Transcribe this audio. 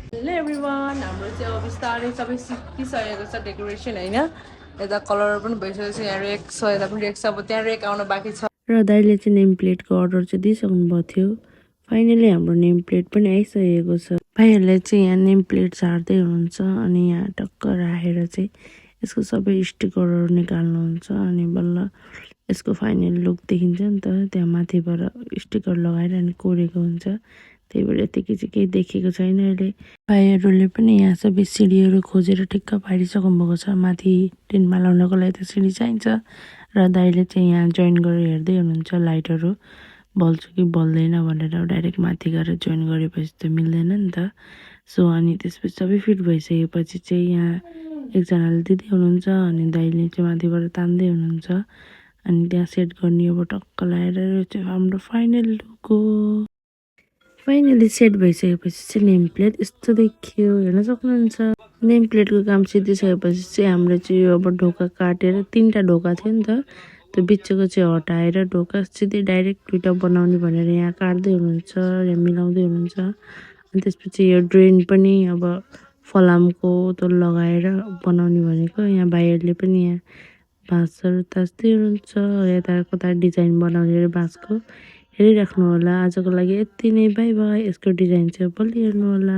Hello everyone, हाम्रो चाहिँ अब बिस्तारै सबै सिकिसकेको छ डेकोरेसन होइन। यता कलर पनि भइसकेको छ, यहाँ रेक छ, यता पनि रेक छ, अब त्यहाँ रेक आउन बाँकी छ। र दाइले चाहिँ नेम प्लेटको अर्डर चाहिँ दिइसक्नु भएको थियो। फाइनली हाम्रो नेम प्लेट पनि आइसकेको छ। भाइहरूले चाहिँ यहाँ नेम प्लेट झार्दै हुनुहुन्छ अनि यहाँ टक्क राखेर चाहिँ यसको सबै स्टिकरहरू निकाल्नुहुन्छ अनि बल्ल यसको फाइनल लुक देखिन्छ नि त। त्यहाँ माथिबाट स्टिकर लगाएर अनि कोरेको हुन्छ, त्यही भएर यतिकै चाहिँ केही देखेको छैन अहिले। भाइहरूले पनि यहाँ सबै सिडीहरू खोजेर ठिक्क पारिसक्नु भएको छ। माथि टेन्टमा लाउनको लागि त सिडी चाहिन्छ र दाइले चाहिँ यहाँ जोइन गरेर हेर्दै हुनुहुन्छ लाइटहरू बल्छ कि बल्दैन भनेर। डाइरेक्ट माथि गएर जोइन गरेपछि त मिल्दैन नि त। सो अनि त्यसपछि सबै फिट भइसकेपछि चाहिँ यहाँ एकजनाले दिँदै हुनुहुन्छ अनि दाइले चाहिँ माथिबाट तान्दै हुनुहुन्छ अनि त्यहाँ सेट गर्ने अब टक्क लगाएर चाहिँ हाम्रो फाइनल लुक हो। फाइनली सेट भइसकेपछि चाहिँ नेम प्लेट यस्तो देखियो, हेर्न सक्नुहुन्छ। नेम प्लेटको काम सिद्धिसकेपछि चाहिँ हाम्रो चाहिँ यो अब ढोका काटेर 3टा ढोका थियो नि त, त्यो बिचको चाहिँ हटाएर ढोका सिधै डाइरेक्ट 2टा बनाउने भनेर यहाँ काट्दै हुनुहुन्छ, यहाँ मिलाउँदै हुनुहुन्छ। अनि त्यसपछि यो ड्रेन पनि अब फलामको त्यो लगाएर बनाउने भनेको। यहाँ भाइहरूले पनि यहाँ बाँसहरू तास्दै हुनुहुन्छ, यता कता डिजाइन बनाउने बाँसको। हेरिराख्नु होला। आजको लागि यति नै, बाई बाई। यसको डिजाइन चाहिँ भोलि हेर्नु होला।